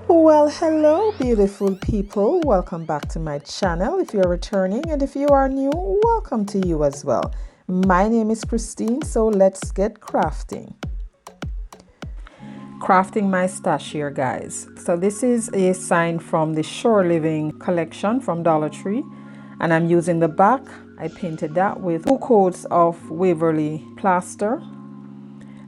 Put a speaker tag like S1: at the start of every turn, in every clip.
S1: Well, hello beautiful people, welcome back to my channel if you're returning, and if you are new, welcome to you as well. My name is Christine, so let's get crafting my stash here, guys. So this is a sign from the Shore Living collection from Dollar Tree, and I'm using the back. I painted that with 2 coats of Waverly plaster,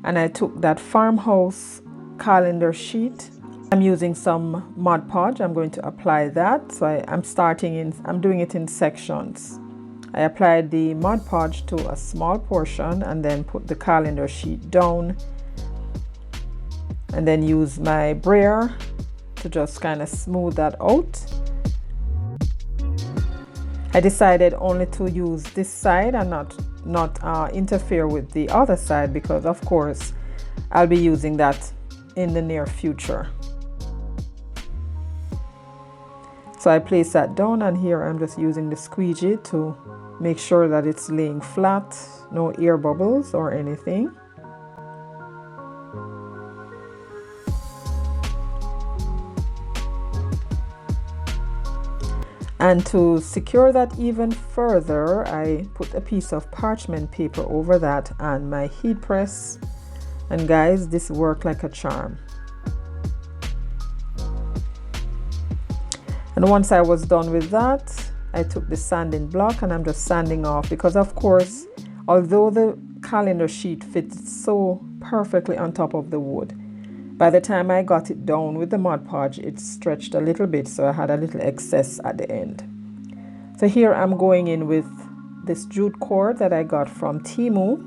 S1: and I took that Farmhouse calendar sheet. I'm using some Mod Podge. I'm going to apply that. So I'm doing it in sections. I applied the Mod Podge to a small portion and then put the calendar sheet down, and then use my brayer to just kind of smooth that out. I decided only to use this side and not interfere with the other side, because of course I'll be using that in the near future. So I place that down, and here I'm just using the squeegee to make sure that it's laying flat, no air bubbles or anything. And to secure that even further, I put a piece of parchment paper over that and my heat press. And guys, this worked like a charm. And once I was done with that, I took the sanding block and I'm just sanding off, because of course, although the calendar sheet fits so perfectly on top of the wood, by the time I got it down with the Mod Podge, it stretched a little bit, so I had a little excess at the end. So here I'm going in with this jute cord that I got from Temu,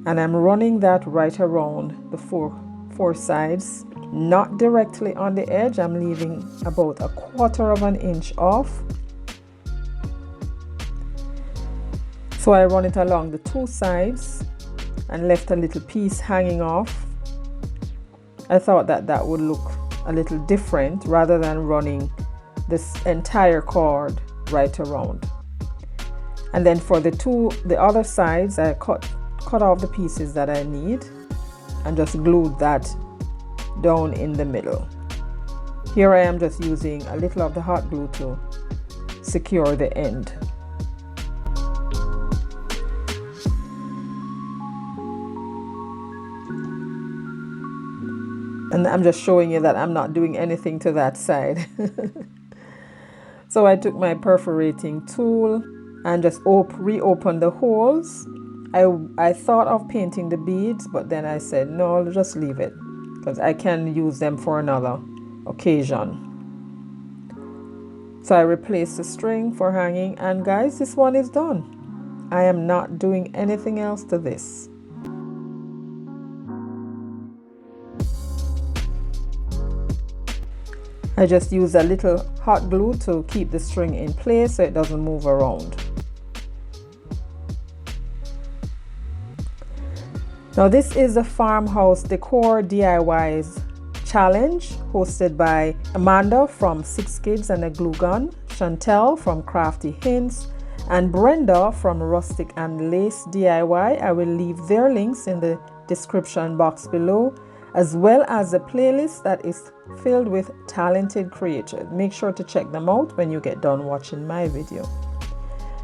S1: and I'm running that right around the four sides. Not directly on the edge, I'm leaving about 1/4 of an inch off. So I run it along the 2 sides and left a little piece hanging off. I thought that would look a little different rather than running this entire cord right around. And then for the other sides, I cut off the pieces that I need and just glued that down in the middle. Here I am just using a little of the hot glue to secure the end. And I'm just showing you that I'm not doing anything to that side. So I took my perforating tool and just reopened the holes. I thought of painting the beads, but then I said, no, just leave it, because I can use them for another occasion. So I replaced the string for hanging, and guys, this one is done. I am not doing anything else to this. I just use a little hot glue to keep the string in place so it doesn't move around. Now this is the Farmhouse Decor DIYs challenge, hosted by Amanda from 6 Kids and a Glue Gun, Chantel from Crafty Hints, and Brenda from Rustic and Lace DIY. I will leave their links in the description box below, as well as a playlist that is filled with talented creators. Make sure to check them out when you get done watching my video.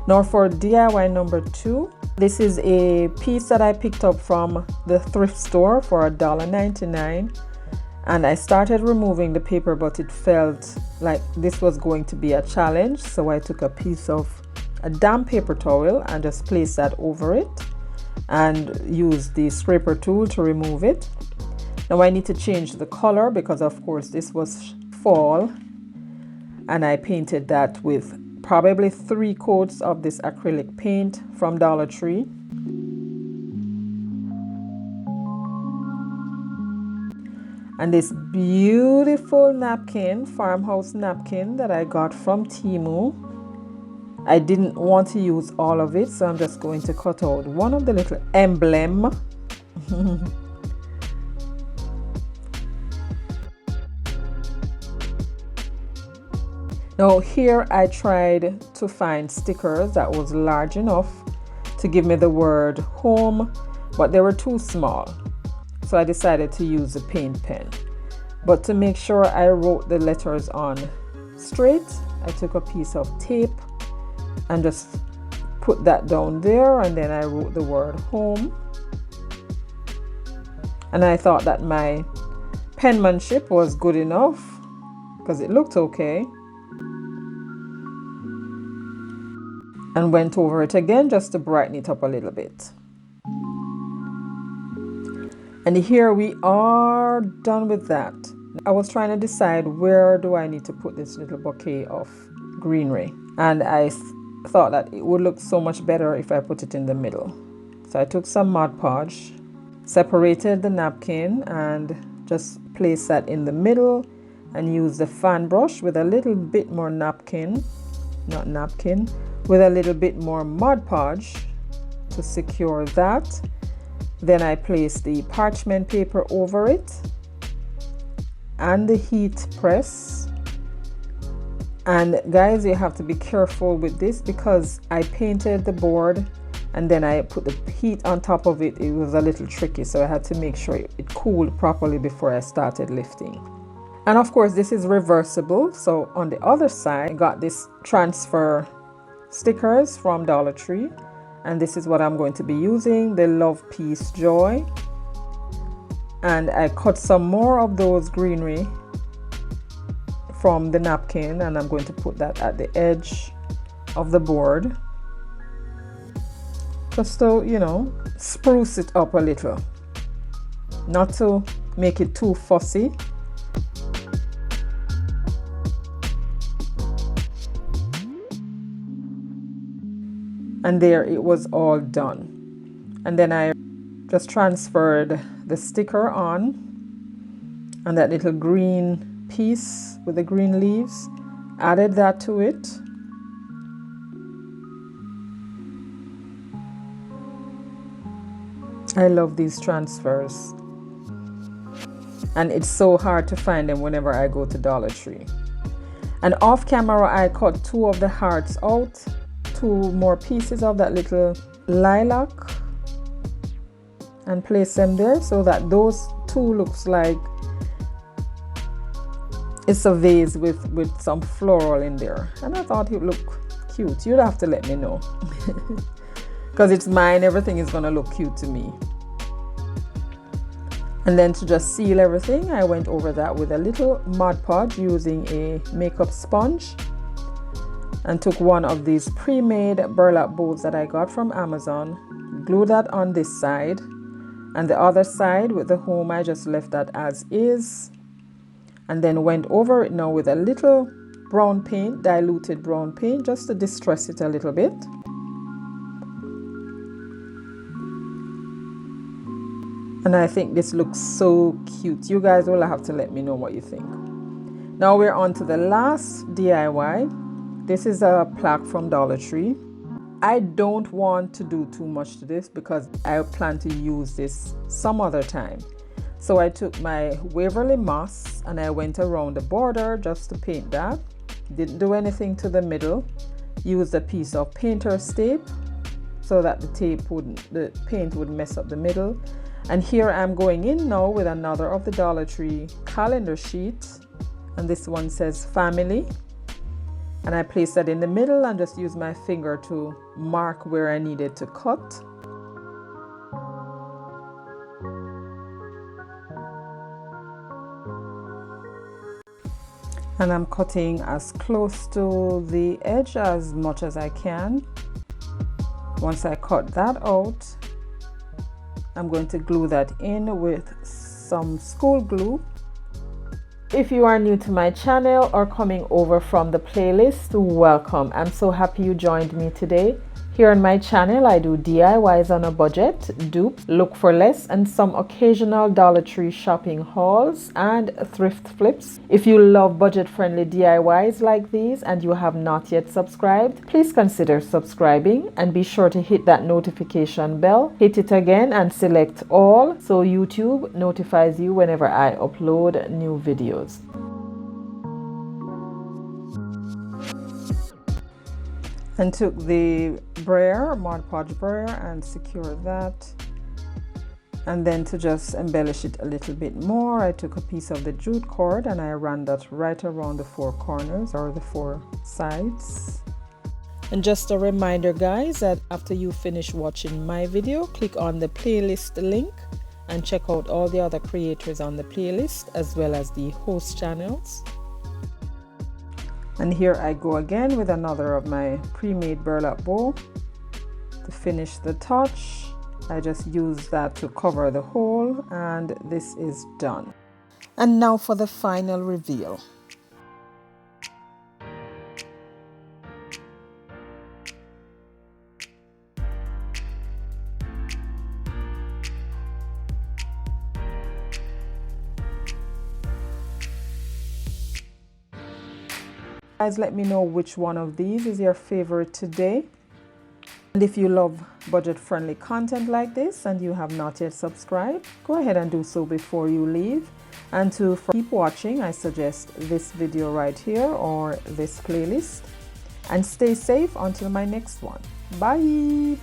S1: Now for DIY number 2, this is a piece that I picked up from the thrift store for $1.99, and I started removing the paper, but it felt like this was going to be a challenge, so I took a piece of a damp paper towel and just placed that over it and used the scraper tool to remove it. Now I need to change the color, because of course this was fall, and I painted that with probably 3 coats of this acrylic paint from Dollar Tree. And this beautiful napkin, Farmhouse napkin, that I got from Temu, I didn't want to use all of it, so I'm just going to cut out one of the little emblem. Now here I tried to find stickers that was large enough to give me the word home, but they were too small. So I decided to use a paint pen. But to make sure I wrote the letters on straight, I took a piece of tape and just put that down there, and then I wrote the word home. And I thought that my penmanship was good enough because it looked okay. And went over it again just to brighten it up a little bit. And here we are done with that. I was trying to decide where do I need to put this little bouquet of greenery. And I thought that it would look so much better if I put it in the middle. So I took some Mod Podge, separated the napkin, and just placed that in the middle, and used the fan brush with a little bit more with a little bit more Mod Podge to secure that. Then I placed the parchment paper over it and the heat press. And guys, you have to be careful with this because I painted the board and then I put the heat on top of it. It was a little tricky, so I had to make sure it cooled properly before I started lifting. And of course, this is reversible. So on the other side, I got this transfer stickers from Dollar Tree, and this is what I'm going to be using, the Love, Peace, Joy. And I cut some more of those greenery from the napkin, and I'm going to put that at the edge of the board just to, you know, spruce it up a little, not to make it too fussy. And there it was all done. And then I just transferred the sticker on, and that little green piece with the green leaves, added that to it. I love these transfers. And it's so hard to find them whenever I go to Dollar Tree. And off camera, I cut 2 of the hearts out. 2 more pieces of that little lilac and place them there so that those 2 looks like it's a vase with some floral in there. And I thought it would look cute. You'd have to let me know because it's mine. Everything is gonna look cute to me. And then to just seal everything, I went over that with a little Mod Podge using a makeup sponge, and took one of these pre-made burlap bows that I got from Amazon, glued that on this side, and the other side with the home I just left that as is, and then went over it now with a little brown paint, diluted brown paint, just to distress it a little bit. And I think this looks so cute. You guys will have to let me know what you think. Now we're on to the last DIY. This is a plaque from Dollar Tree. I don't want to do too much to this because I plan to use this some other time. So I took my Waverly moss and I went around the border just to paint that. Didn't do anything to the middle. Used a piece of painter's tape so that the paint would mess up the middle. And here I'm going in now with another of the Dollar Tree calendar sheets, and this one says family. And I placed that in the middle and just used my finger to mark where I needed to cut. And I'm cutting as close to the edge as much as I can. Once I cut that out, I'm going to glue that in with some school glue. If you are new to my channel or coming over from the playlist, welcome. I'm so happy you joined me today. Here on my channel, I do DIYs on a budget, dupes, look for less, and some occasional Dollar Tree shopping hauls and thrift flips. If you love budget-friendly DIYs like these and you have not yet subscribed, please consider subscribing and be sure to hit that notification bell. Hit it again and select all so YouTube notifies you whenever I upload new videos. And took the brayer, Mod Podge brayer, and secured that. And then to just embellish it a little bit more, I took a piece of the jute cord and I ran that right around the 4 corners or the 4 sides. And just a reminder guys, that after you finish watching my video, click on the playlist link and check out all the other creators on the playlist as well as the host channels. And here I go again with another of my pre-made burlap bow. To finish the touch, I just use that to cover the hole, and this is done. And now for the final reveal. Guys, let me know which one of these is your favorite today. And if you love budget-friendly content like this and you have not yet subscribed, go ahead and do so before you leave. And to keep watching, I suggest this video right here or this playlist. And stay safe until my next one. Bye!